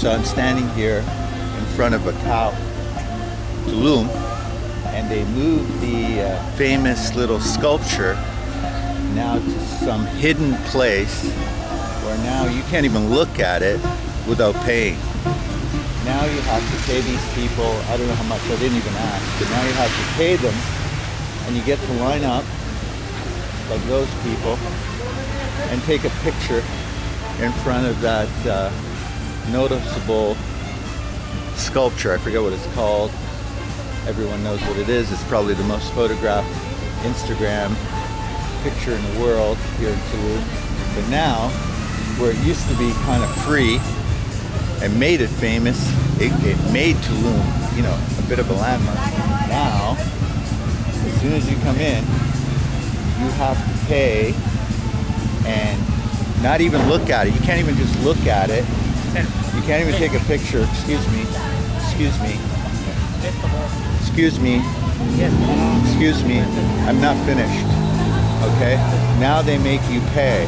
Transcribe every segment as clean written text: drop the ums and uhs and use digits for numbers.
So I'm standing here in front of a cow, Tulum, and they moved the famous little sculpture now to some hidden place where now you can't even look at it without paying. Now you have to pay these people, I don't know how much, I didn't even ask, but now you have to pay them, and you get to line up like those people and take a picture in front of that noticeable sculpture. I forget what it's called. Everyone knows what it is. It's probably the most photographed Instagram picture in the world here in Tulum. But now, where it used to be kind of free and made it famous, it made Tulum, you know, a bit of a landmark. Now, as soon as you come in, you have to pay and not even look at it. You can't even just look at it. You can't even take a picture. Excuse me. Excuse me. Excuse me. Excuse me. I'm not finished. Okay? Now they make you pay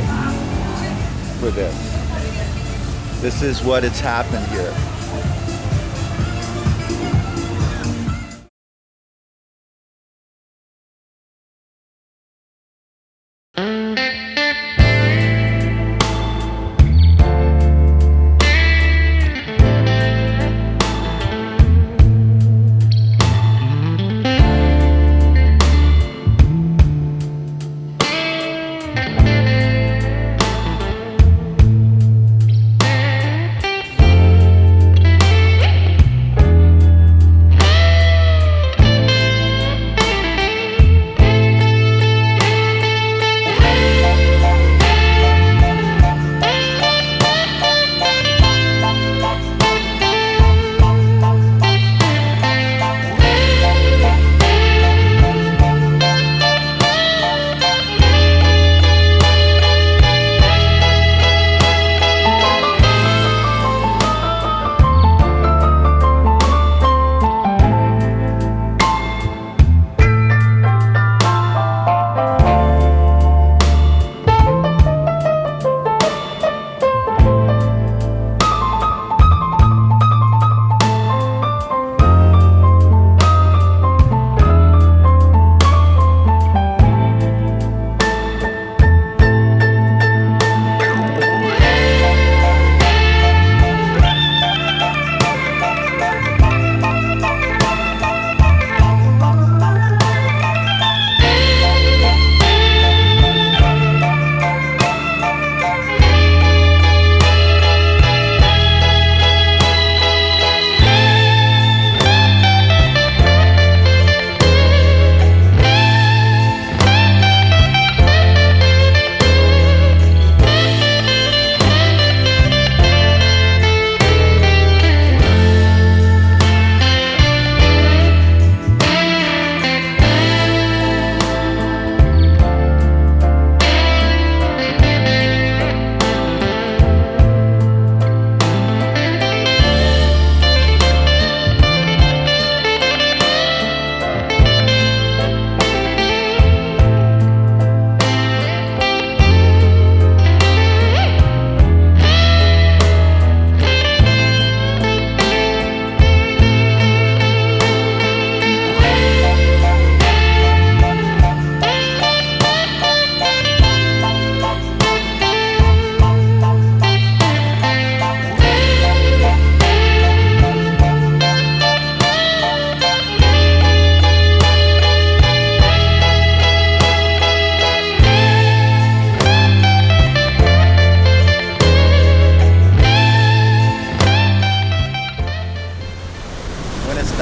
for this. This is what has happened here.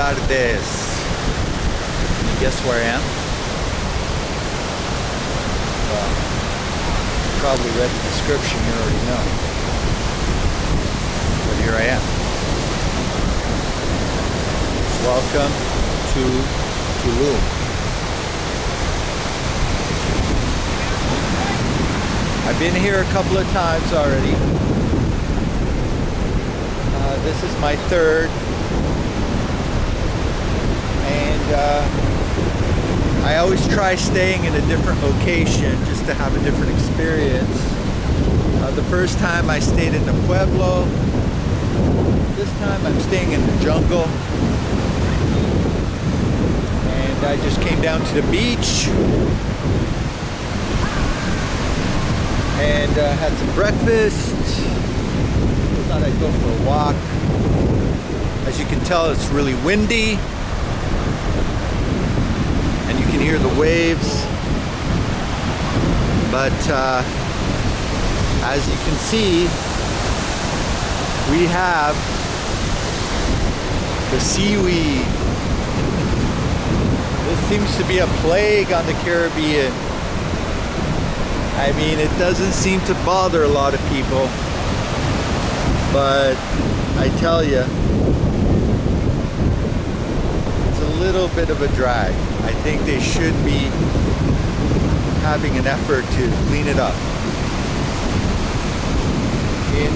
Tardes. Can you guess where I am? Well, you probably read the description, you already know. But here I am. Welcome to Tulum. I've been here a couple of times already. This is my third. And I always try staying in a different location just to have a different experience. The first time I stayed in the Pueblo, this time I'm staying in the jungle. And I just came down to the beach. And had some breakfast. Thought I'd go for a walk. As you can tell, it's really windy. And you can hear the waves. But as you can see, we have the seaweed. This seems to be a plague on the Caribbean. I mean, it doesn't seem to bother a lot of people. But I tell you, it's a little bit of a drag. I think they should be having an effort to clean it up. In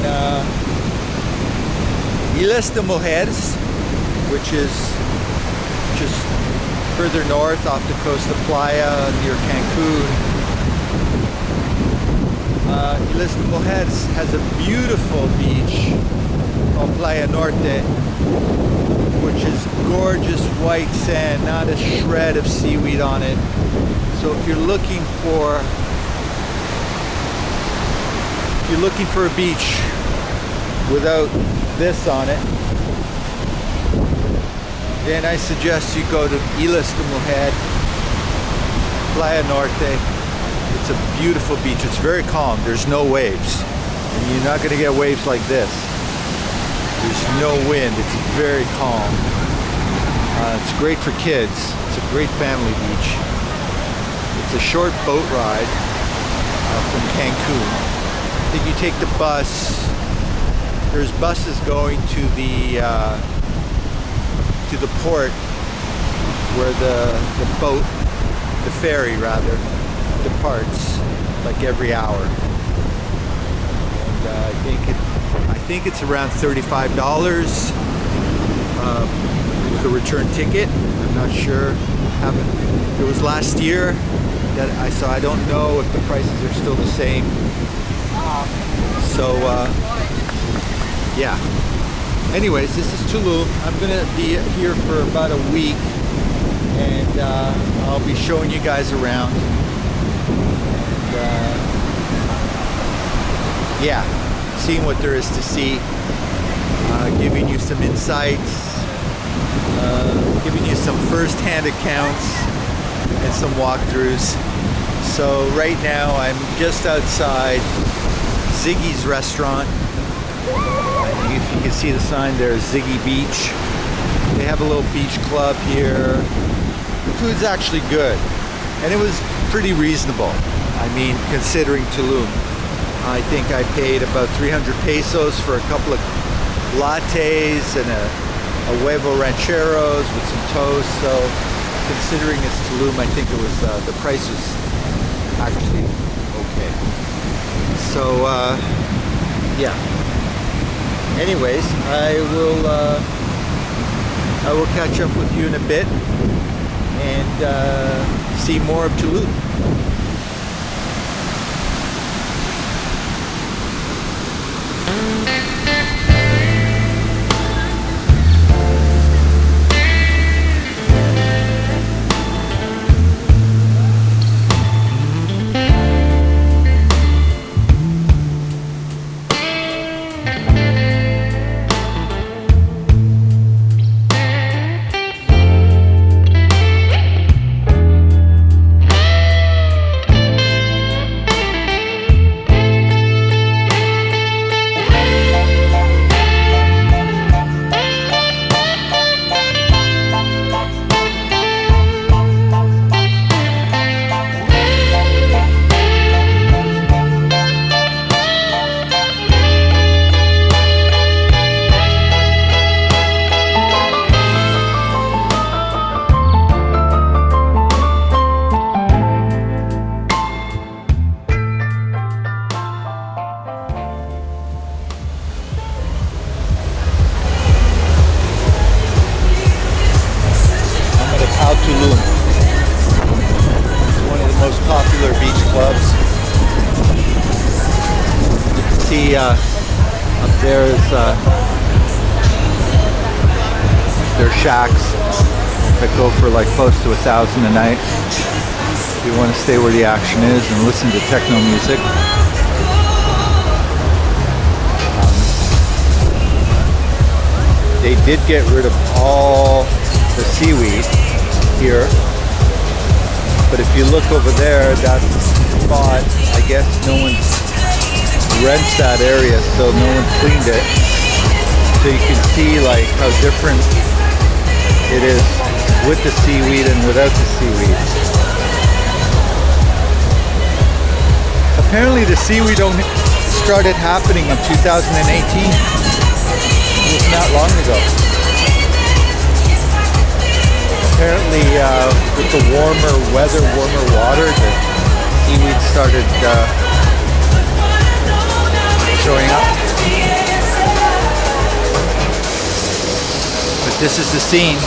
Islas de Mujeres, which is just further north off the coast of Playa near Cancun, Islas de Mujeres has a beautiful beach called Playa Norte, which is gorgeous white sand, not a shred of seaweed on it. So if you're looking for a beach without this on it, then I suggest you go to Islas de Mujeres, Playa Norte. It's a beautiful beach. It's very calm. There's no waves. And you're not going to get waves like this. There's no wind. It's very calm. It's great for kids. It's a great family beach. It's a short boat ride from Cancun. I think you take the bus. There's buses going to the port where the boat, the ferry rather, departs like every hour. And I think it's around $35 with a return ticket. I'm not sure. It was last year that I saw. I don't know if the prices are still the same. So yeah. Anyways, this is Tulum. I'm gonna be here for about a week, and I'll be showing you guys around. And yeah, seeing what there is to see, giving you some insights, giving you some first-hand accounts and some walkthroughs. So right now I'm just outside Ziggy's restaurant. If you can see the sign there, Ziggy Beach. They have a little beach club here. The food's actually good, and it was pretty reasonable. I mean, considering Tulum. I think I paid about 300 pesos for a couple of lattes and a huevo rancheros with some toast. So considering it's Tulum, I think it was the price was actually okay. So yeah. Anyways, I will catch up with you in a bit and see more of Tulum. Tulum. It's one of the most popular beach clubs. You can see up there is They're shacks that go for like close to $1,000 a night. If you want to stay where the action is and listen to techno music. They did get rid of all the seaweed here, but if you look over there, that spot, I guess no one rents that area, so no one cleaned it. So you can see like how different it is with the seaweed and without the seaweed. Apparently the seaweed only started happening in 2018. It wasn't that long ago. Apparently with the warmer weather, warmer water, the seaweed started showing up. But this is the scene.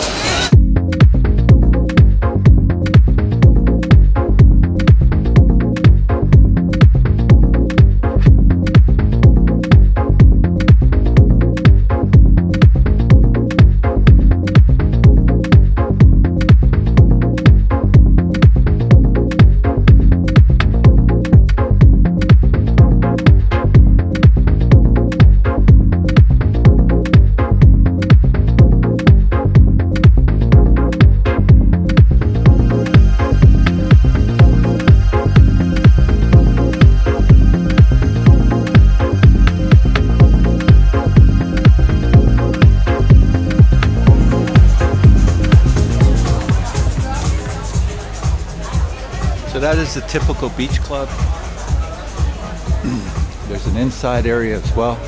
So that is the typical beach club. There's an inside area as well.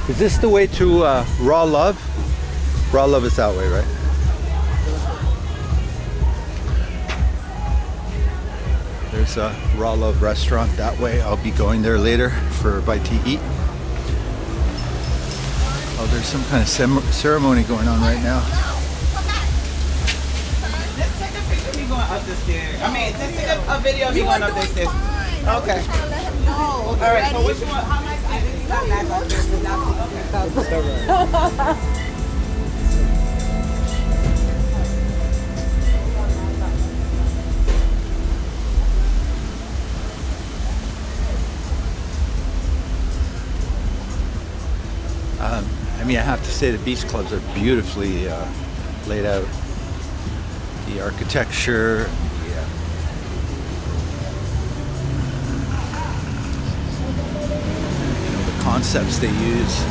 Is this the way to Raw Love? Raw Love is that way, right? There's a Raw Love restaurant that way. I'll be going there later for a bite to eat. Oh, there's some kind of ceremony going on right now. Let's take a picture of me going up the stairs. I mean, just take a video of me going up the stairs. Okay. All right, so which one? How much is it? You got back. Okay. I mean, I have to say the beach clubs are beautifully laid out. The architecture, the concepts they use,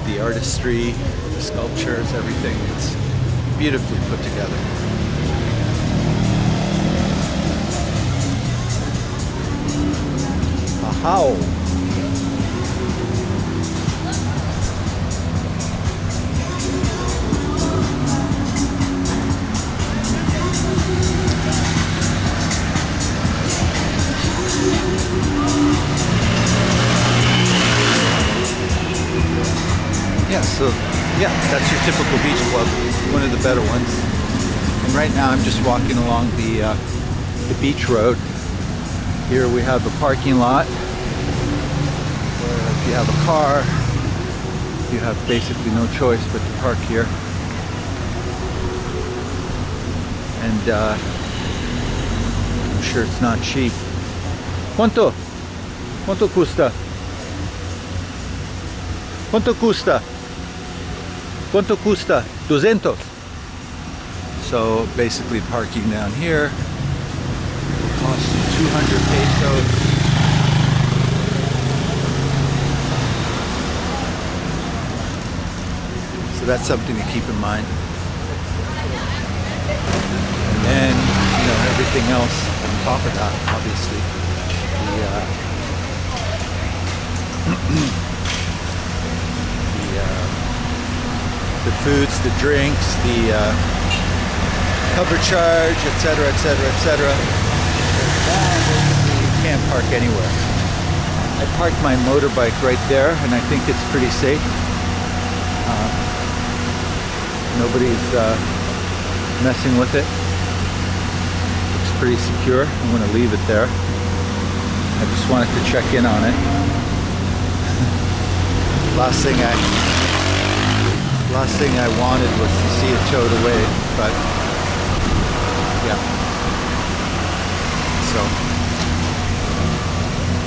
the artistry, the sculptures, everything. It's beautifully put together. Ahau! So yeah, that's your typical beach club, one of the better ones. And right now I'm just walking along the beach road. Here we have a parking lot where if you have a car, you have basically no choice but to park here. And I'm sure it's not cheap. Quanto? Quanto custa? Quanto custa? Quanto custa? 200. So basically parking down here will cost you 200 pesos. So that's something to keep in mind. And then, everything else on top of that, obviously. The foods, the drinks, the cover charge, etc., etc., etc. You can't park anywhere. I parked my motorbike right there, and I think it's pretty safe. Nobody's messing with it. pretty secure. I'm going to leave it there. I just wanted to check in on it. Last thing I wanted was to see it towed away, but yeah. So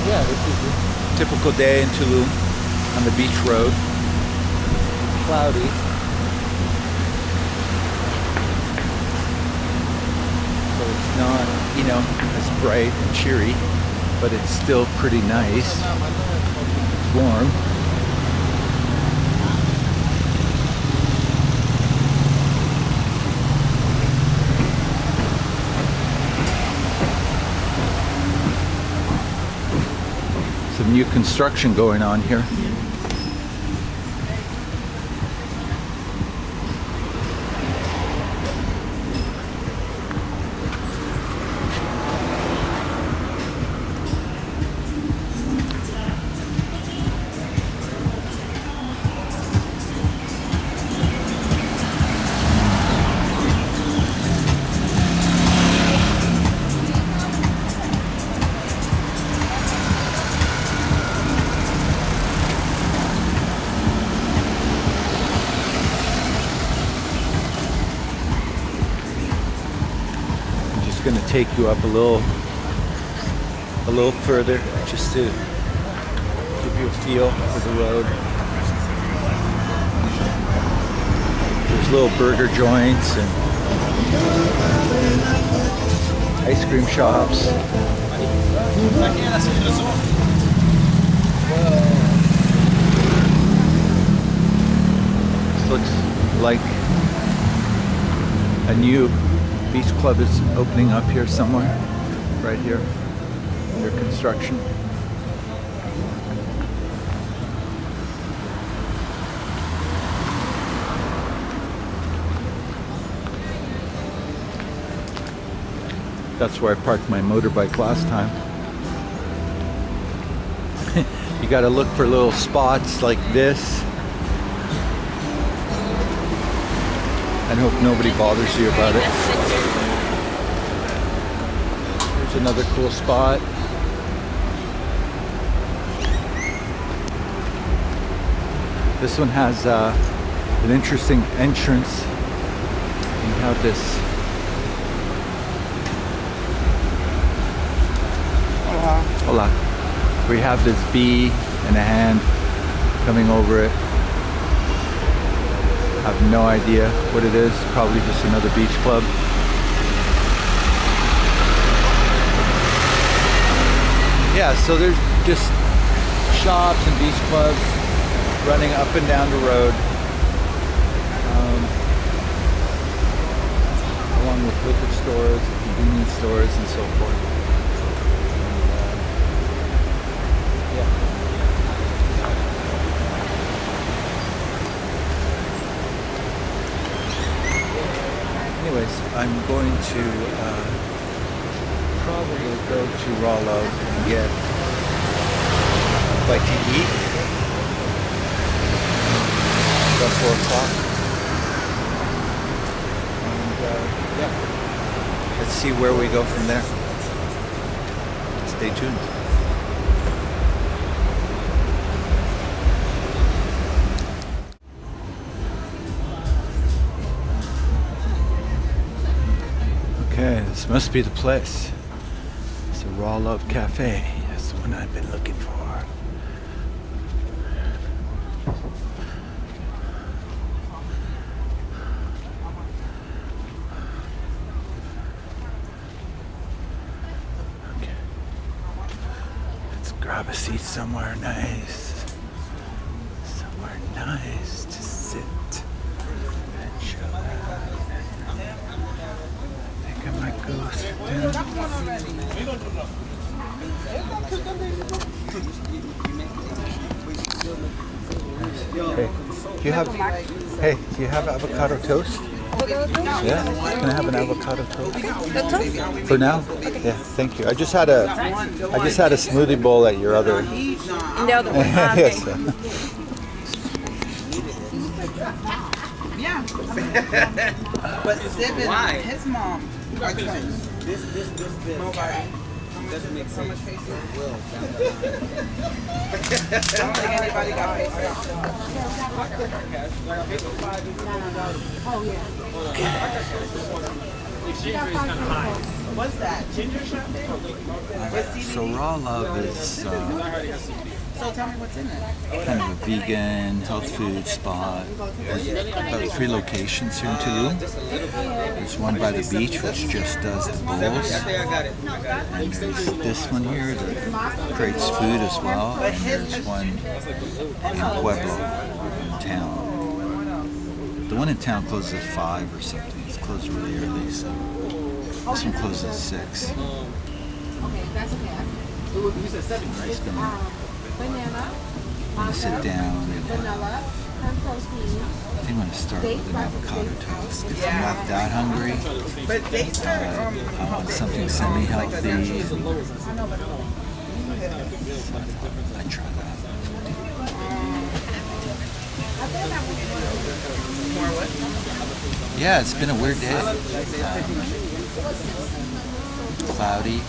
yeah, this is a typical day in Tulum on the beach road. Cloudy. So it's not, you know, as bright and cheery, but it's still pretty nice. It's warm. Some new construction going on here. Going to take you up a little further just to give you a feel for the road. There's little burger joints and ice cream shops. This looks like a new beach club is opening up here somewhere, right here, under construction. That's where I parked my motorbike last time. You gotta look for little spots like this and hope nobody bothers you about it. Here's another cool spot. This one has an interesting entrance. You have this hola. We have this bee and a hand coming over it. I have no idea what it is. Probably just another beach club. Yeah, so there's just shops and beach clubs running up and down the road, along with liquor stores, convenience stores, and so forth. Yeah. Anyways, I'm going to probably go to Rollo and get a bite to eat. About 4 o'clock. And yeah, let's see where we go from there. Stay tuned. Okay, this must be the place. It's a Raw Love Cafe. That's the one I've been looking for. Okay. Let's grab a seat somewhere nice. Somewhere nice to sit and chill out. I might go sit down. Hey, do you have avocado toast? Yeah, can I have an avocado toast? For now? Yeah, thank you. I just had a smoothie bowl at your other. The other one. Yes. Yeah. But Sib and his mom Our twins. This. Doesn't make so much face. Will. I don't think anybody got face. Oh, yeah. What's that? Ginger champagne? So Raw Love is So tell me what's in it. kind of a vegan health food spot. There's about 3 locations here in Tulum. There's one by the beach which just does the bowls. And there's this one here that creates food as well. And there's one in Pueblo, in town. The one in town closes at 5 or something. It's closed really early, so this one closes at 6. Okay, that's okay. You said 7, I'm right? just gonna Banana, sit down and vanilla, and protein. I think I'm gonna start with an avocado toast because I'm not that hungry. But dates are I want something semi-healthy. I try that. Yeah, it's been a weird day. Cloudy.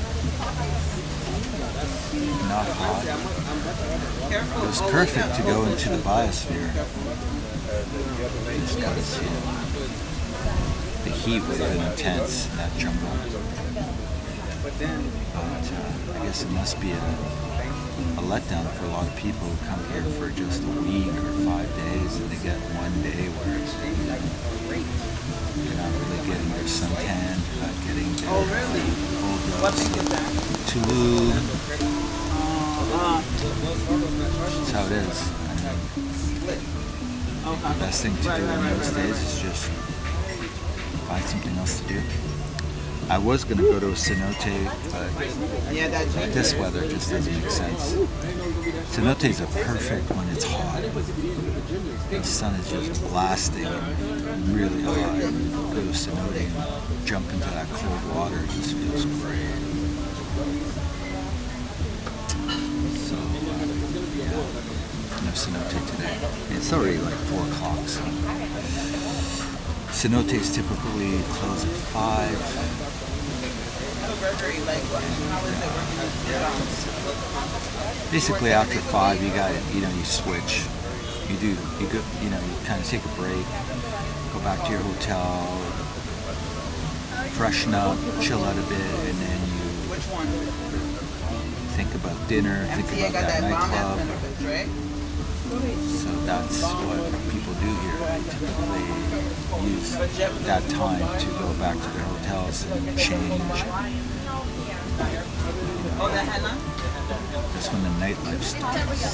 Not hot. It was perfect to go into the biosphere. Just because the heat would have been intense in that jungle. But I guess it must be a letdown for a lot of people who come here for just a week or 5 days and they get one day where they're not really getting their suntan, not getting their full dose of Tulum. That's how it is. The best thing to do in those days is just find something else to do. I was going to go to a cenote, but this weather just doesn't make sense. Cenotes are perfect when it's hot. The sun is just blasting and really hot. Go to a cenote and jump into that cold water. It just feels great. So, no cenote today. It's already like 4 o'clock, so. Cenotes typically close at 5. Basically, after 5, you switch. You kind of take a break, go back to your hotel, freshen up, chill out a bit, and then you think about dinner, think about that nightclub. So that's what people do here. They typically use that time to go back to their hotels and change. That's when the nightlife starts.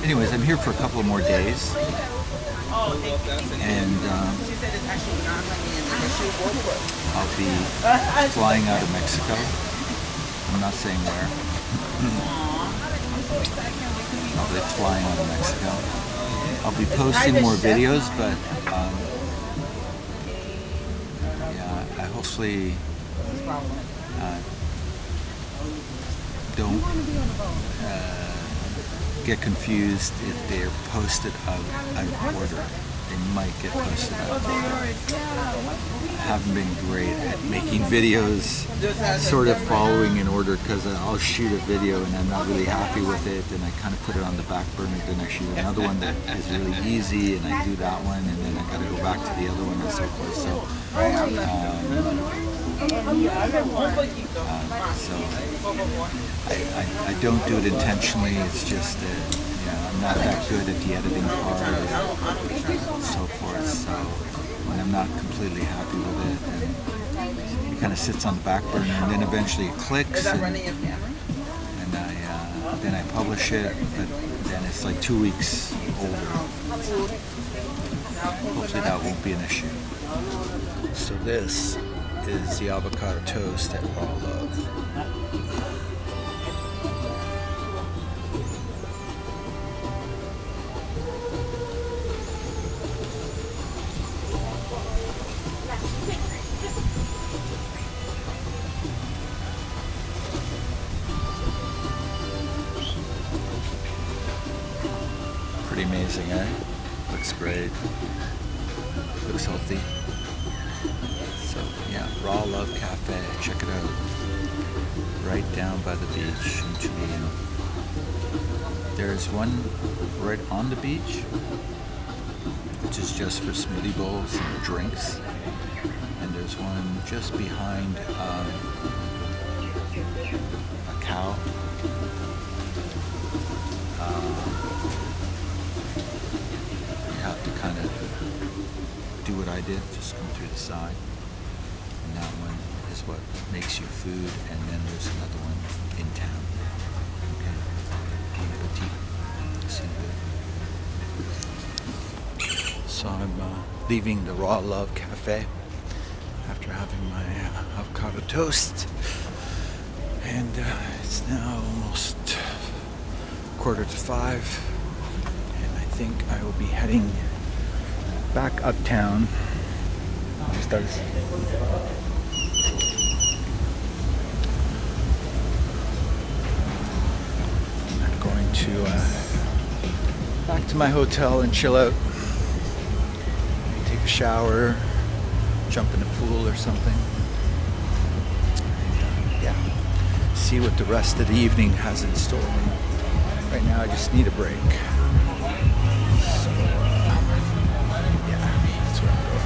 Anyways, I'm here for a couple of more days. And I'll be flying out of Mexico. I'm not saying where. I'll be flying out of Mexico. I'll be posting more videos, but yeah, I hopefully don't get confused if they're posted out of order. They might get posted out. I haven't been great at making videos sort of following in order because I'll shoot a video and I'm not really happy with it and I kind of put it on the back burner, then I shoot another one that is really easy and I do that one and then I got to go back to the other one and so forth. So I don't do it intentionally. It's just that I'm not that good at the editing part and so forth. So when I'm not completely happy with it, and it kind of sits on the back burner, and then eventually it clicks, and then I publish it, but then it's like 2 weeks older. Hopefully that won't be an issue. So this is the avocado toast that Raw Love. pretty amazing, eh? Looks great. Looks healthy. So yeah, Raw Love Cafe. Check it out. Right down by the beach in Tulum. There's one right on the beach, which is just for smoothie bowls and drinks. And there's one just behind a cow. You have to kind of do what I did, just come through the side. And that one is what makes you food, and then there's another one in town. Okay. So I'm leaving the Raw Love Cafe after having my avocado toast, and it's now almost 4:45, and I think I will be heading back uptown. Just does. I'm going to back to my hotel and chill out. Take a shower, jump in the pool or something. And, yeah, see what the rest of the evening has in store. Right now I just need a break. So, yeah, that's where I'm going.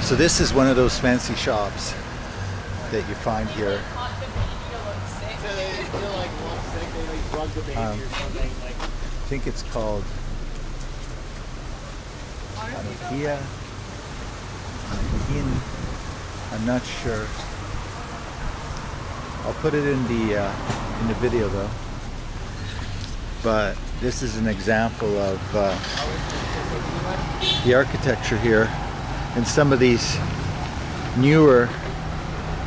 So this is one of those fancy shops that you find here. I think it's called Anokia. I'm not sure. I'll put it in the video though. But this is an example of the architecture here in some of these newer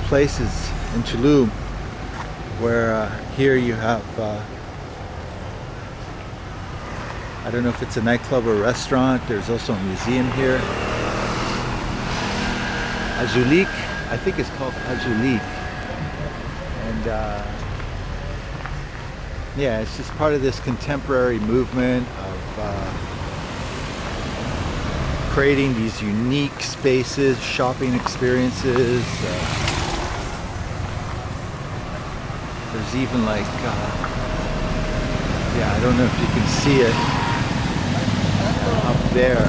places in Tulum, where here you have I don't know if it's a nightclub or a restaurant. There's also a museum here. Azulik, I think it's called Azulik. And yeah, it's just part of this contemporary movement of creating these unique spaces, shopping experiences. There's even like, yeah, I don't know if you can see it up there.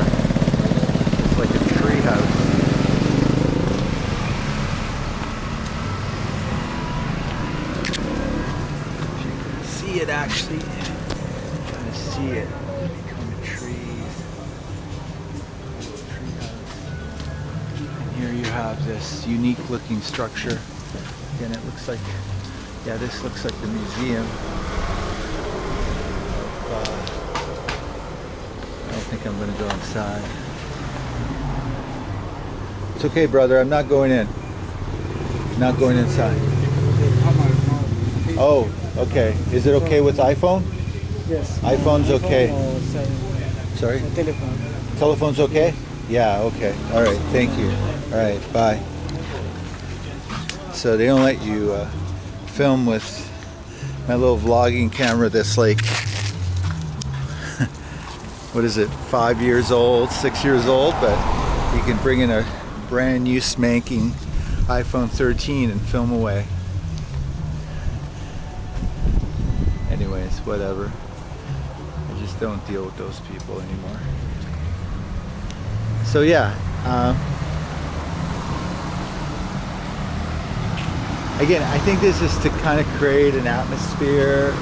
It's like a tree house. See it actually. I'm trying to see it between the trees. And here you have this unique looking structure. Again, it looks like, yeah, this looks like the museum. I don't think I'm going to go inside. It's okay, brother. I'm not going in. Not going inside. Oh, okay. Is it okay with iPhone? Yes. iPhone's okay. Sorry? Telephone. Telephone's okay? Yeah, okay. All right. Thank you. All right. Bye. So they don't let you film with my little vlogging camera that's like, what is it, 5 years old, 6 years old, but you can bring in a brand new smanking iPhone 13 and film away. Anyways, whatever. I just don't deal with those people anymore. So yeah, again, I think this is to kind of create an atmosphere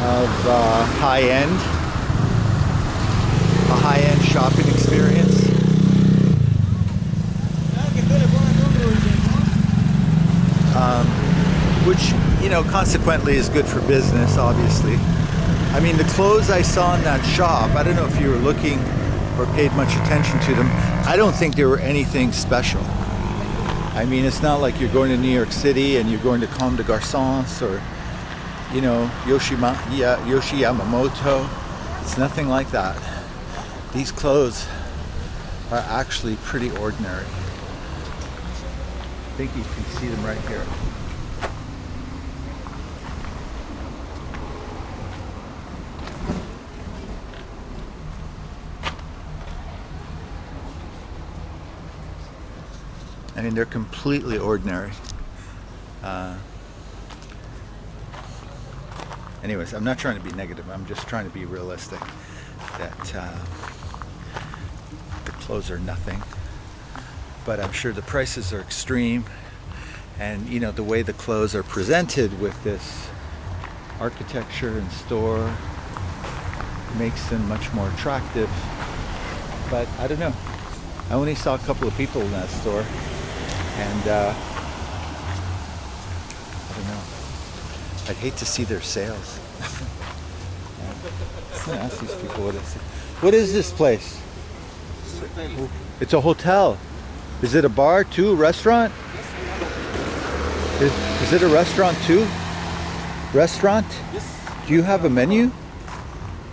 of high-end, a high-end shopping experience. Which, you know, consequently is good for business, obviously. I mean, the clothes I saw in that shop, I don't know if you were looking or paid much attention to them, I don't think they were anything special. I mean, it's not like you're going to New York City and you're going to Comme des Garçons or, you know, Yoshi Yamamoto. It's nothing like that. These clothes are actually pretty ordinary. I think you can see them right here. I mean, they're completely ordinary. Anyways, I'm not trying to be negative. I'm just trying to be realistic. That the clothes are nothing. But I'm sure the prices are extreme. And, you know, the way the clothes are presented with this architecture and store makes them much more attractive. But I don't know. I only saw a couple of people in that store. And I don't know. I'd hate to see their sales. I'm gonna ask these people what is this place? It's a hotel. Is it a bar too? Restaurant? Is it a restaurant too? Restaurant? Yes. Do you have a menu?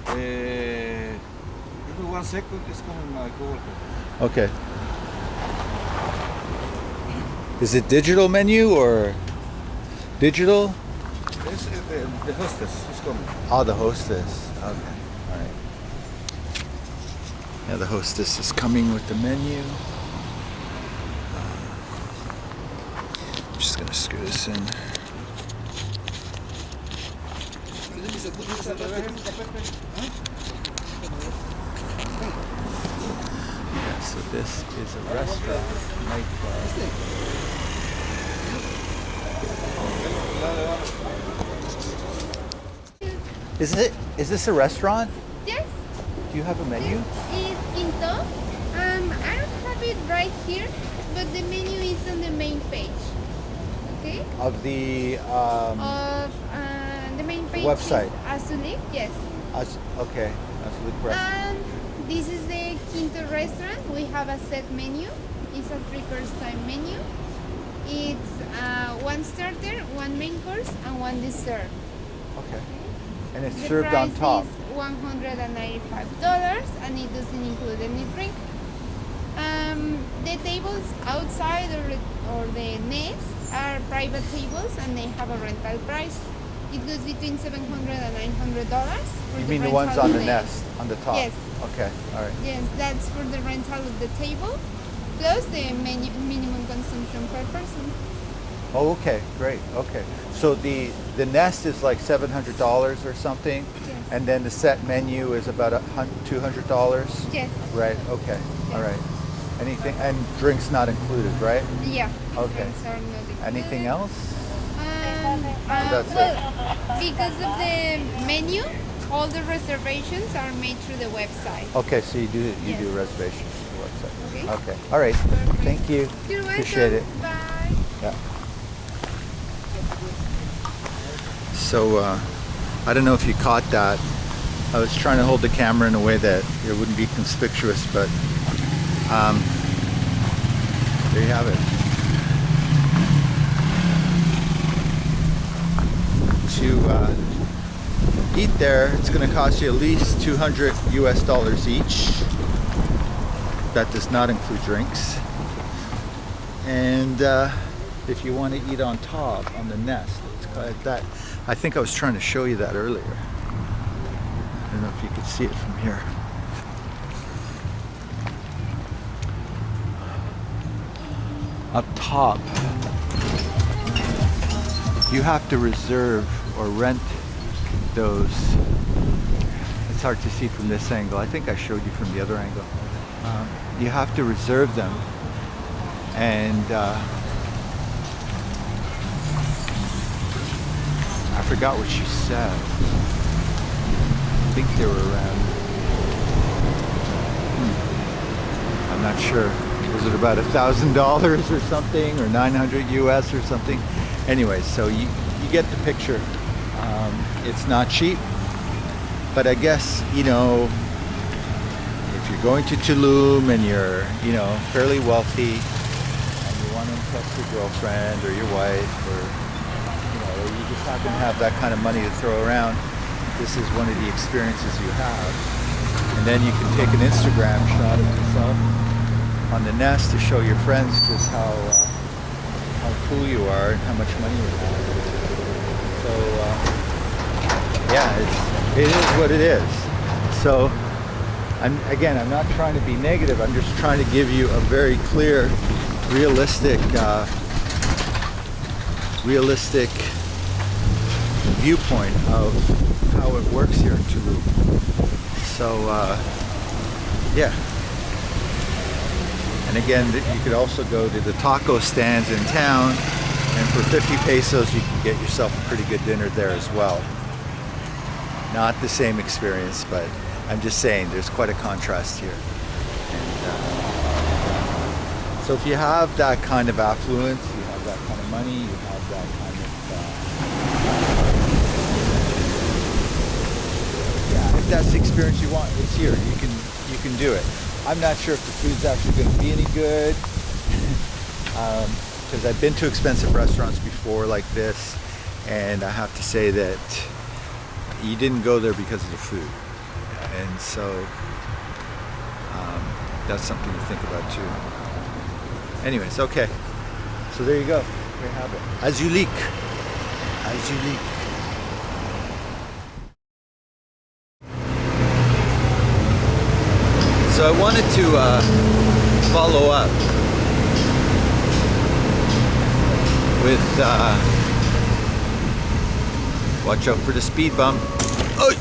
Give me 1 second. It's coming my coworker. Okay. Is it digital menu or digital? It's, the hostess is coming. Oh, the hostess. Okay. All right. Yeah, the hostess is coming with the menu. I'm just gonna screw this in. Yeah, so So this is a restaurant, nightclub. Is this a restaurant? Yes, Do you have a menu? this is Quinto. I don't have it right here, but the menu is on the main page. Okay? Of the Of the main page website. is Azulik, yes. okay, Absolute Restaurant. This is the Quinto restaurant. We have a set menu. It's a 3-course time menu. It's one starter, one main course, and one dessert. Okay. And it's The served on price top. is $195, and it doesn't include any drink. The tables outside or the nest are private tables, and they have a rental price. It goes between $700 and $900. You mean the ones on the nest, on the top? Yes. Okay, all right. Yes, that's for the rental of the table, plus the minimum consumption per person. Oh, okay, great. Okay, so the nest is like $700 or something, Yes. and then the set menu is about $200. Yes. Right. Okay. All right. Anything and drinks not included, right? Yeah. Okay. Drinks are not included. Anything else? That's well, because of the menu, all the reservations are made through the website. Okay, so you do Yes. reservations for the website. Okay. Okay. All right. Perfect. Thank you. You're welcome. Appreciate it. Bye. Yeah. So I don't know if you caught that. I was trying to hold the camera in a way that it wouldn't be conspicuous, but there you have it. To eat there, it's going to cost you at least $200 each. That does not include drinks. And if you want to eat on top, on the nest, it's like that. I think I was trying to show you that earlier. I don't know if you could see it from here. Up top, you have to reserve or rent those. It's hard to see from this angle. I think I showed you from the other angle. You have to reserve them, and I forgot what she said. I think they were around, I'm not sure. Was it about $1,000 or something, or 900 US or something? Anyway, so you get the picture. It's not cheap, but I guess, you know, if you're going to Tulum and you're, you know, fairly wealthy and you want to impress your girlfriend or your wife, or, you know, or you just happen to have that kind of money to throw around, this is one of the experiences you have. And then you can take an Instagram shot of yourself on the nest to show your friends just how cool you are and how much money you have. So yeah, it is what it is. So I'm not trying to be negative. I'm just trying to give you a very clear, realistic viewpoint of how it works here in Tulum. So yeah. And again, you could also go to the taco stands in town, and for 50 pesos you can get yourself a pretty good dinner there as well. Not the same experience, but I'm just saying there's quite a contrast here. And, so if you have that kind of affluence, you have that kind of money, you have that kind of yeah, if that's the experience you want, it's here. You can do it. I'm not sure if the food's actually going to be any good, because I've been to expensive restaurants before like this, and I have to say that you didn't go there because of the food. And so that's something to think about too. Anyways, okay. So there you go. There you have it. Azulik. So I wanted to follow up with, watch out for the speed bump. Oh!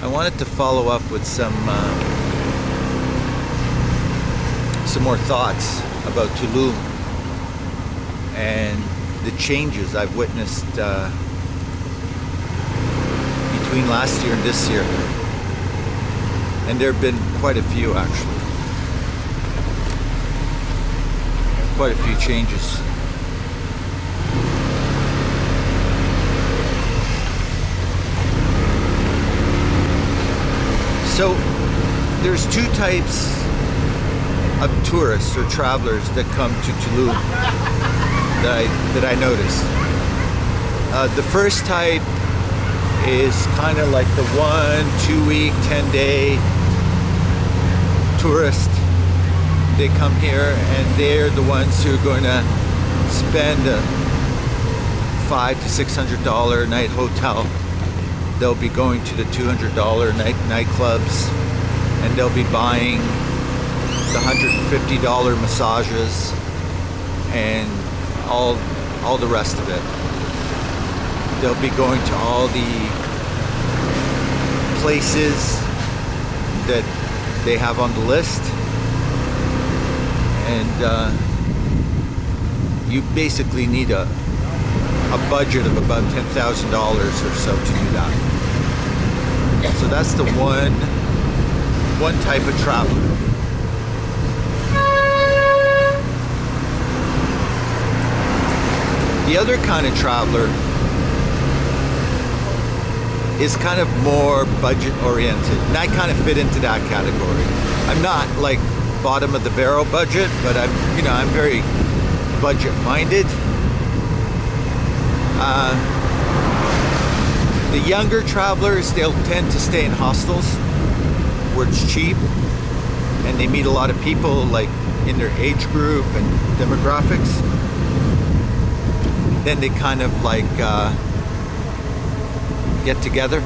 I wanted to follow up with some some more thoughts about Tulum and the changes I've witnessed between last year and this year. And there have been quite a few, actually. Quite a few changes. So there's two types of tourists or travelers that come to Tulum that I noticed. The first type is kind of like the 1, 2 week, 10-day tourist. They come here and they're the ones who are going to spend a $500 to $600 a night hotel. They'll be going to the $200 nightclubs, and they'll be buying the $150 massages and all the rest of it. They'll be going to all the places that they have on the list, and you basically need a budget of about $10,000 or so to do that. So that's the one type of traveler. The other kind of traveler is kind of more budget oriented, and I kind of fit into that category. I'm not like bottom of the barrel budget, but I'm very budget minded. The younger travelers, they'll tend to stay in hostels where it's cheap and they meet a lot of people like in their age group and demographics. Then they kind of like get together.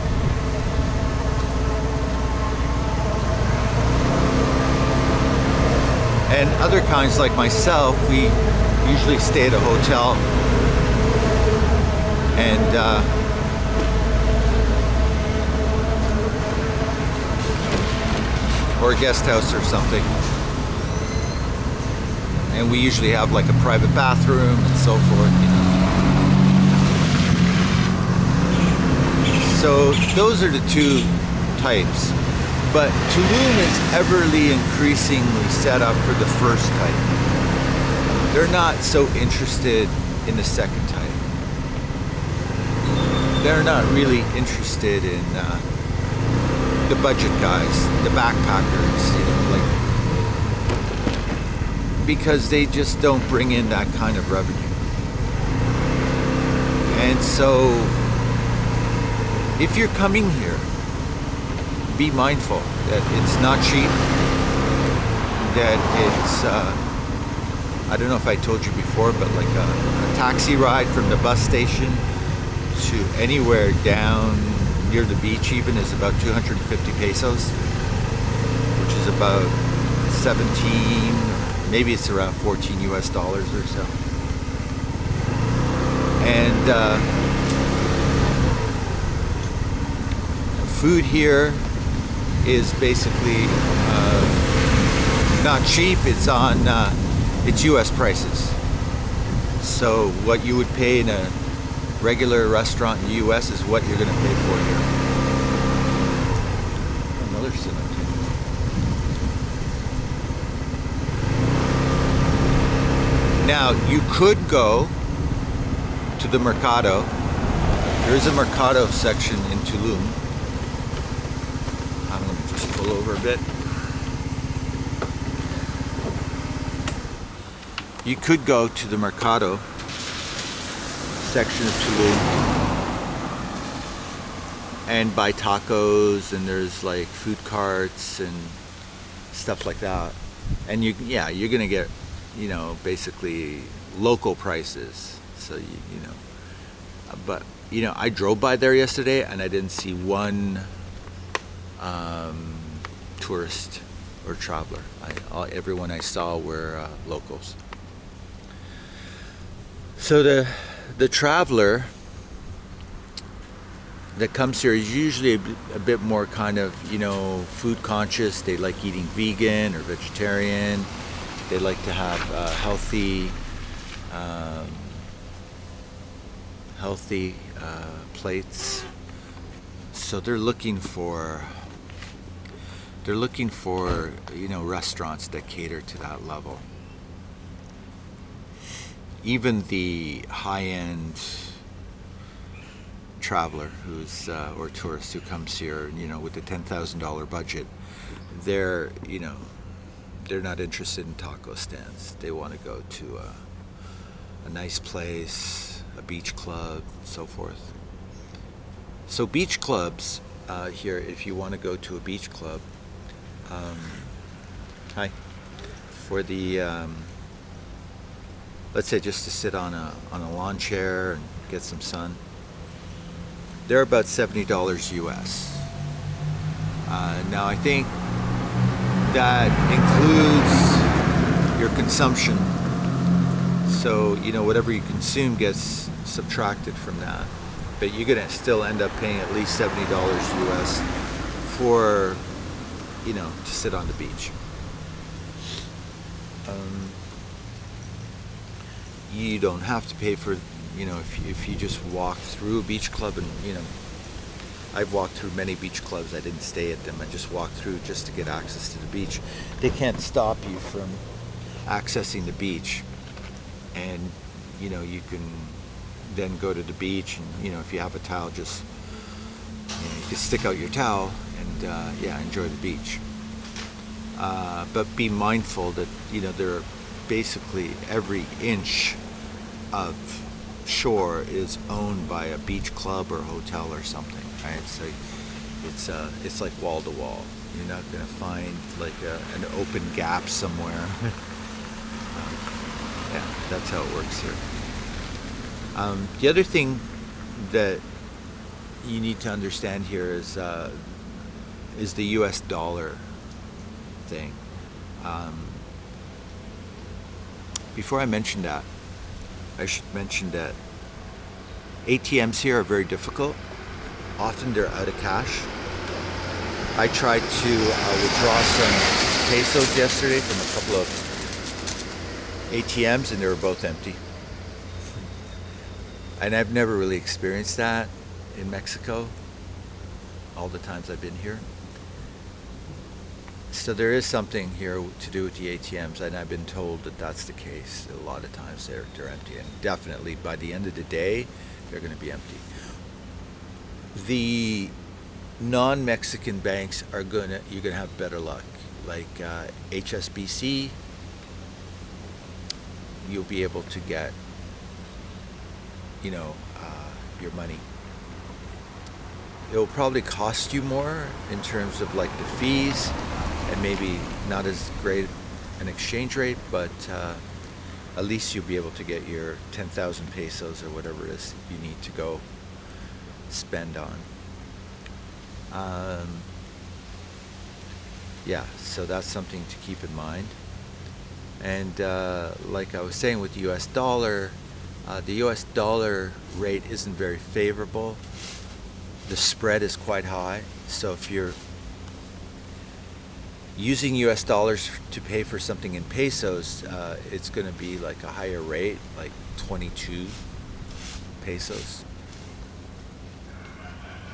And other kinds like myself, we usually stay at a hotel and or a guest house or something. And we usually have like a private bathroom and so forth, So those are the two types. But Tulum is everly increasingly set up for the first type. They're not so interested in the second type. They're not really interested in the budget guys, the backpackers, because they just don't bring in that kind of revenue. And so, if you're coming here, be mindful that it's not cheap, that it's, I don't know if I told you before, but like a taxi ride from the bus station to anywhere down near the beach even is about 250 pesos, which is about 17, maybe it's around 14 US dollars or so. And food here is basically not cheap. It's on it's US prices. So what you would pay in a regular restaurant in the US is what you're going to pay for here. Another cemetery. Now you could go to the Mercado. There is a Mercado section in Tulum. I'm going to just pull over a bit. You could go to the Mercado section of Tulum and buy tacos, and there's like food carts and stuff like that. And you're gonna get, basically local prices. So but I drove by there yesterday and I didn't see one tourist or traveler. Everyone I saw were locals. So the traveler that comes here is usually a bit more kind of, food conscious. They like eating vegan or vegetarian. They like to have healthy plates. So they're looking for restaurants that cater to that level. Even the high-end traveler or tourist who comes here, with a $10,000 budget, they're not interested in taco stands. They want to go to a nice place, a beach club, so forth. So beach clubs here, if you want to go to a beach club, for the let's say just to sit on a lawn chair and get some sun, they're about $70 US. Now I think that includes your consumption. So, whatever you consume gets subtracted from that. But you're gonna still end up paying at least $70 US for, to sit on the beach. You don't have to pay for, if you just walk through a beach club, and I've walked through many beach clubs. I didn't stay at them. I just walked through just to get access to the beach. They can't stop you from accessing the beach, and you can then go to the beach, and if you have a towel, just you can stick out your towel and enjoy the beach. But be mindful that there are basically every inch of shore is owned by a beach club or hotel or something, right? So it's like wall to wall. You're not going to find like an open gap somewhere. That's how it works here. The other thing that you need to understand here is the US dollar thing. Before I mention that, I should mention that ATMs here are very difficult. Often they're out of cash. I tried to withdraw some pesos yesterday from a couple of ATMs, and they were both empty. And I've never really experienced that in Mexico, all the times I've been here. So there is something here to do with the ATMs, and I've been told that that's the case. A lot of times they're empty, and definitely by the end of the day, they're going to be empty. The non-Mexican banks you're going to have better luck. Like HSBC, you'll be able to get, your money. It'll probably cost you more in terms of like the fees, and maybe not as great an exchange rate, but at least you'll be able to get your 10,000 pesos or whatever it is you need to go spend on. So that's something to keep in mind. And like I was saying with the US dollar, the US dollar rate isn't very favorable. The spread is quite high. So if you're using US dollars to pay for something in pesos, it's going to be like a higher rate, like 22 pesos.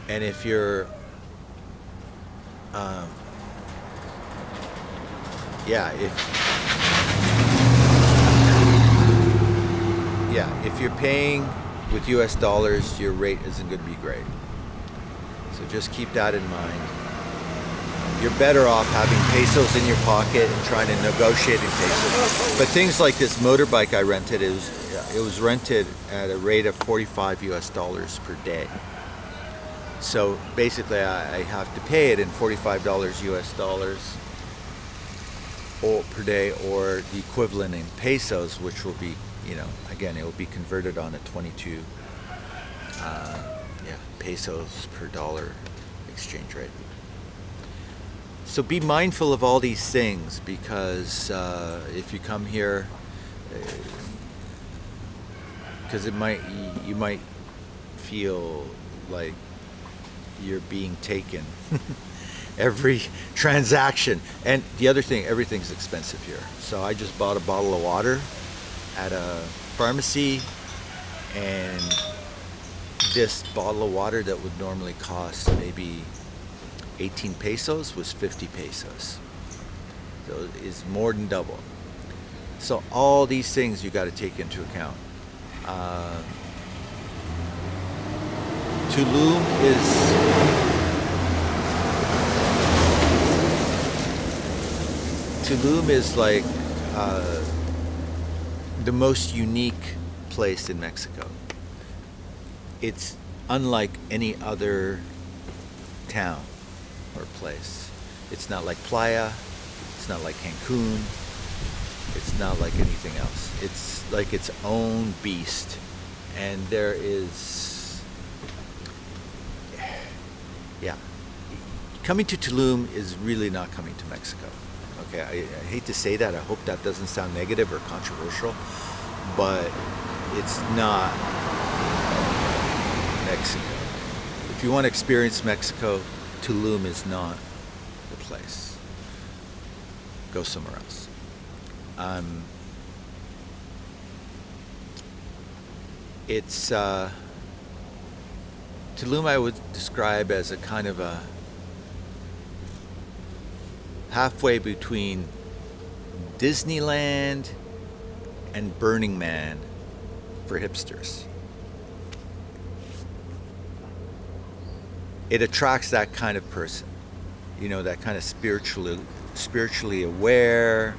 And if you're if you're paying with US dollars, your rate isn't going to be great. So just keep that in mind. You're better off having pesos in your pocket and trying to negotiate in pesos. But things like this motorbike I rented, it was rented at a rate of $45 US per day. So basically I have to pay it in $45 US per day, or the equivalent in pesos, which will be, again, it will be converted on a 22 pesos per dollar exchange rate. So be mindful of all these things, because if you come here, because you might feel like you're being taken every transaction. And the other thing, everything's expensive here. So I just bought a bottle of water at a pharmacy, and this bottle of water that would normally cost maybe 18 pesos was 50 pesos. So it's more than double. So all these things you got to take into account. Tulum is like the most unique place in Mexico. It's unlike any other town or place. It's not like Playa. It's not like Cancun. It's not like anything else. It's like its own beast. And there is, yeah. Coming to Tulum is really not coming to Mexico. Okay, I hate to say that. I hope that doesn't sound negative or controversial, but it's not Mexico. If you want to experience Mexico, Tulum is not the place. Go somewhere else. It's Tulum I would describe as a kind of a halfway between Disneyland and Burning Man for hipsters. It attracts that kind of person, you know, that kind of spiritually aware,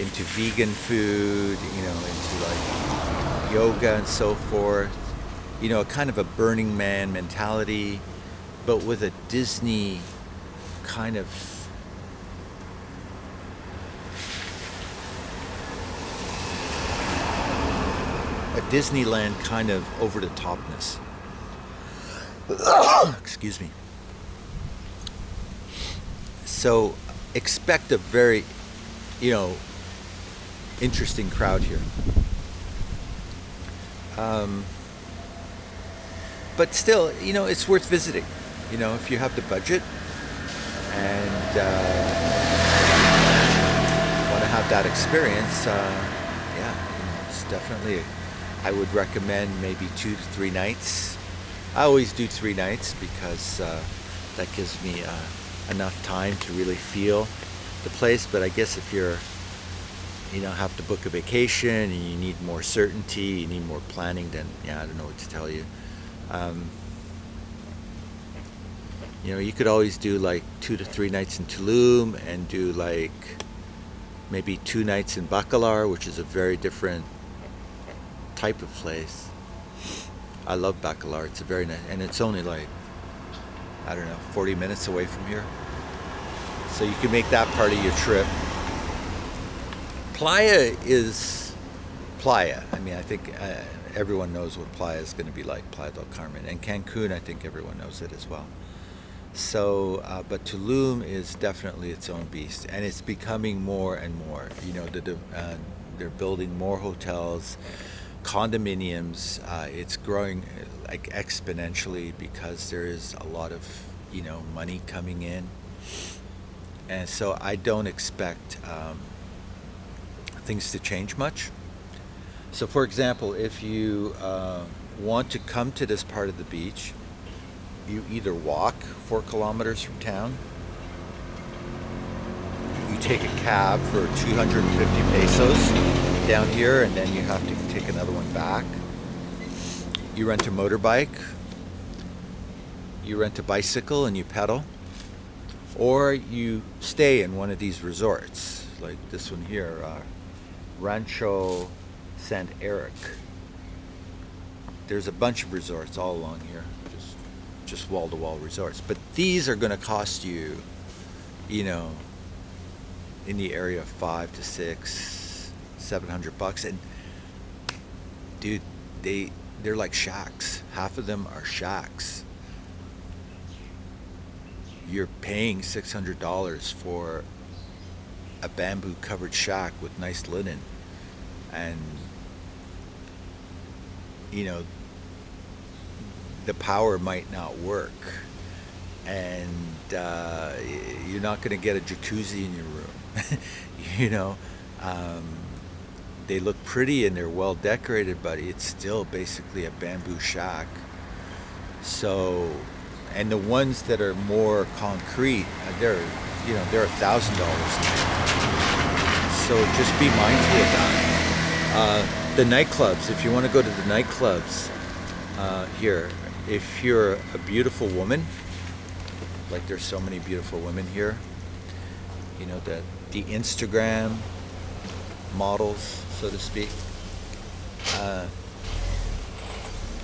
into vegan food, you know, into like yoga and so forth, you know, a kind of a Burning Man mentality, but with a Disney kind of Disneyland kind of over the topness. Excuse me. So expect a very, you know, interesting crowd here. But still, you know, it's worth visiting. You know, if you have the budget and want to have that experience, yeah, you know, it's definitely. I would recommend maybe 2 to 3 nights. I always do 3 nights because that gives me enough time to really feel the place. But I guess if you're, you know, have to book a vacation and you need more certainty, you need more planning, then yeah, I don't know what to tell you. You know, you could always do like 2 to 3 nights in Tulum and do like maybe 2 nights in Bacalar, which is a very different type of place. I love Bacalar. It's a very nice, and it's only like, I don't know, 40 minutes away from here. So you can make that part of your trip. Playa is Playa. I mean, I think everyone knows what Playa is going to be like, Playa del Carmen. And Cancun, I think everyone knows it as well. So, but Tulum is definitely its own beast, and it's becoming more and more. You know, they're building more hotels, condominiums. It's growing like exponentially because there is a lot of, you know, money coming in, and so I don't expect things to change much. So for example, if you want to come to this part of the beach, you either walk 4 kilometers from town, you take a cab for 250 pesos down here, and then you have to take another one back. You rent a motorbike, you rent a bicycle and you pedal, or you stay in one of these resorts like this one here, Rancho Sant Eric. There's a bunch of resorts all along here, just wall-to-wall resorts, but these are going to cost you, you know, in the area of $500 to $700, and dude, they're like shacks. Half of them are shacks. You're paying $600 for a bamboo covered shack with nice linen, and you know, the power might not work, and you're not going to get a jacuzzi in your room. You know, they look pretty and they're well decorated, but it's still basically a bamboo shack. So, and the ones that are more concrete, they're $1,000. So just be mindful of that. The nightclubs, if you want to go to the nightclubs here, if you're a beautiful woman, like there's so many beautiful women here, you know, the Instagram models, so to speak,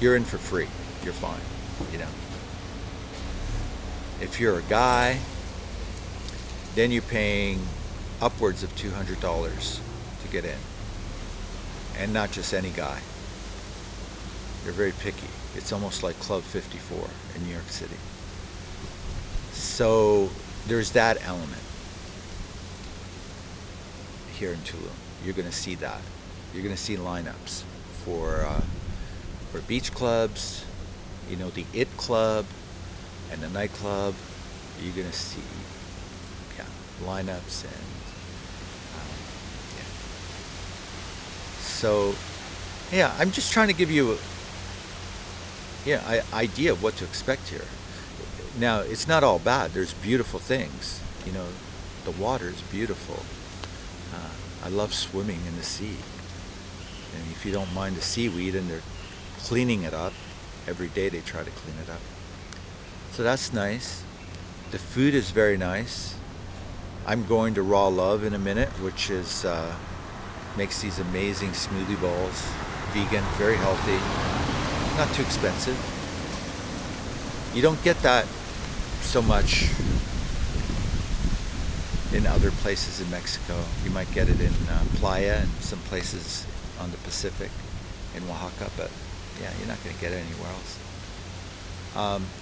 you're in for free. You're fine, you know. If you're a guy, then you're paying upwards of $200 to get in. And not just any guy. They're very picky. It's almost like Club 54 in New York City. So there's that element here in Tulum. You're going to see that. You're going to see lineups for beach clubs, you know, the IT Club and the nightclub. You're going to see lineups and So yeah, I'm just trying to give you idea of what to expect here. Now, it's not all bad. There's beautiful things. You know, the water is beautiful. I love swimming in the sea. And if you don't mind the seaweed, and they're cleaning it up every day, they try to clean it up. So that's nice. The food is very nice. I'm going to Raw Love in a minute, which is makes these amazing smoothie bowls, vegan, very healthy, not too expensive. You don't get that so much in other places in Mexico. You might get it in Playa and some places on the Pacific in Oaxaca, but yeah, you're not going to get it anywhere else.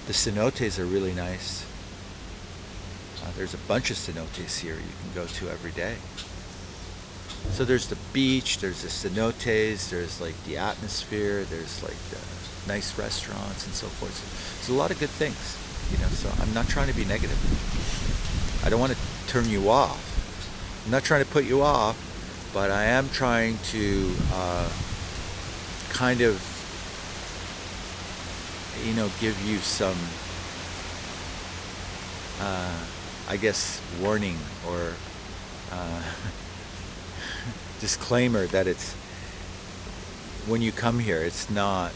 The cenotes are really nice. There's a bunch of cenotes here you can go to every day. So there's the beach, there's the cenotes, there's like the atmosphere, there's like the nice restaurants and so forth. So there's a lot of good things, you know, so I'm not trying to be negative. I don't want to turn you off. I'm not trying to put you off, but I am trying to kind of, you know, give you some, I guess, warning or disclaimer that it's, when you come here, it's not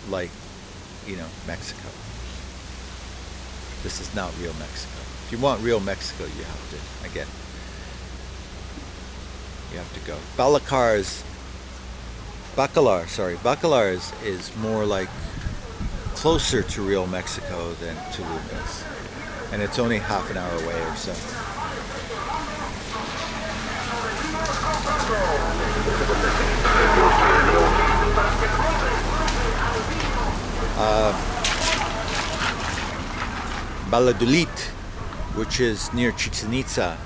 like, you know, Mexico. This is not real Mexico. If you want real Mexico, you have to, again, you have to go. Bacalar is more like closer to real Mexico than Tulum is. And it's only half an hour away or so. Valladolid, which is near Chichen Itza.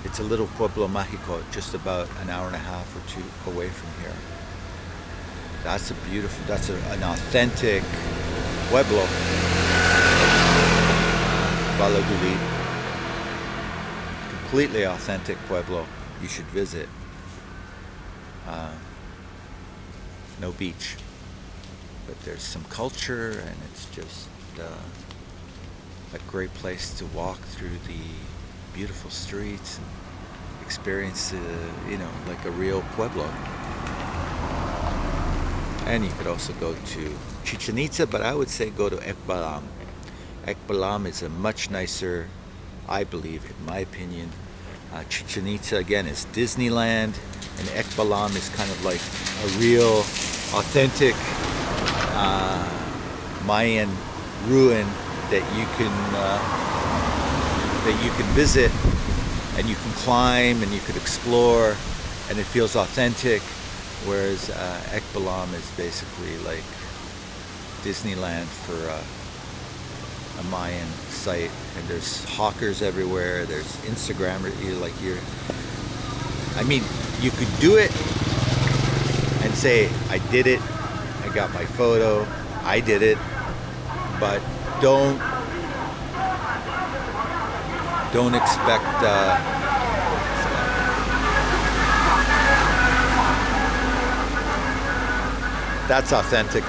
It's a little pueblo mágico, just about an hour and a half or two away from here. That's an authentic pueblo. Valladolid. Completely authentic pueblo. You should visit. No beach, but there's some culture, and it's just a great place to walk through the beautiful streets and experience, you know, like a real pueblo. And you could also go to Chichen Itza, but I would say go to Ekbalam. Ekbalam is a much nicer, I believe, in my opinion. Chichen Itza, again, is Disneyland, and Ekbalam is kind of like a real, authentic Mayan ruin that you can visit, and you can climb, and you could explore, and it feels authentic. Whereas Ekbalam is basically like Disneyland for a Mayan site, and there's hawkers everywhere. There's Instagrammers. I mean, you could do it and say, I did it, I got my photo, I did it, but don't don't expect that's authentic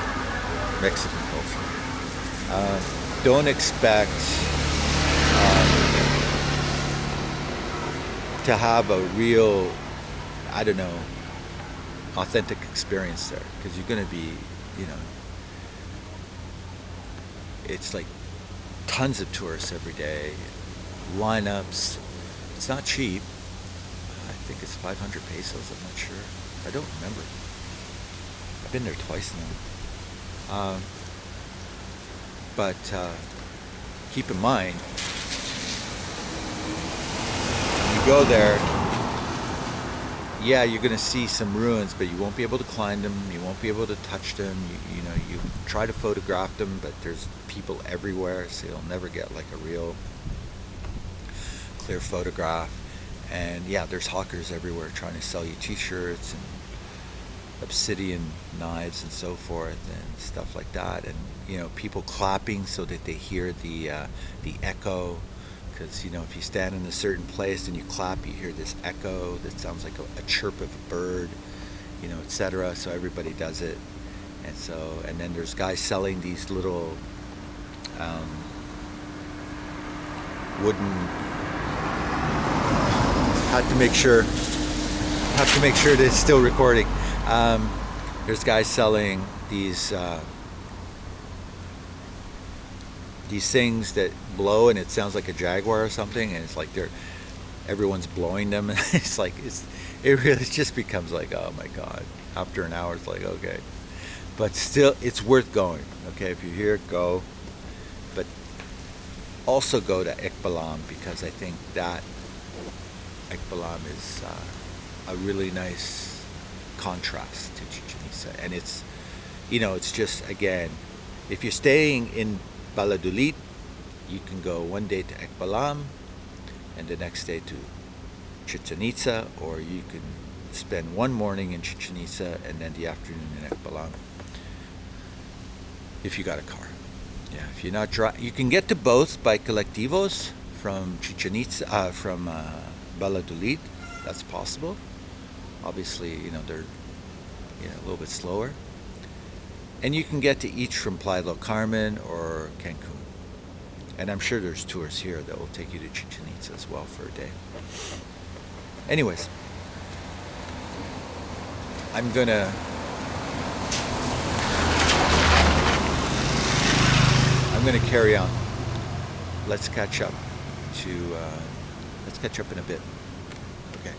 Mexican culture. Don't expect to have a real, I don't know, authentic experience there, because you're going to be, you know, it's like tons of tourists every day, lineups. It's not cheap. I think it's 500 pesos, I'm not sure. I don't remember. I've been there twice now. But keep in mind, you go there, yeah, you're going to see some ruins, but you won't be able to climb them, you won't be able to touch them, you know, you try to photograph them, but there's people everywhere, so you'll never get like a real clear photograph. And yeah, there's hawkers everywhere trying to sell you t-shirts and obsidian knives and so forth and stuff like that, and you know, people clapping so that they hear the echo, because you know, if you stand in a certain place and you clap, you hear this echo that sounds like a chirp of a bird, you know, etc. So everybody does it. And so, and then there's guys selling these little wooden, have to make sure that it's still recording. There's guys selling these things that blow, and it sounds like a jaguar or something, and it's like everyone's blowing them, and it's like it really just becomes like, oh my god, after an hour it's like, okay, but still it's worth going. Okay, if you're here, go, but also go to Ekbalam, because I think that Ekbalam is a really nice contrast to Chichen Itza, and it's, you know, it's just, again, if you're staying in Valladolid, you can go one day to Ekbalam and the next day to Chichen Itza, or you can spend one morning in Chichen Itza and then the afternoon in Ekbalam, if you got a car. Yeah, if you're not you can get to both by colectivos from Chichen Itza, from Valladolid. That's possible. Obviously, you know, they're, you know, a little bit slower. And you can get to each from Playa del Carmen or Cancun. And I'm sure there's tours here that will take you to Chichen Itza as well for a day. Anyways, I'm gonna carry on. Let's catch up in a bit. Okay.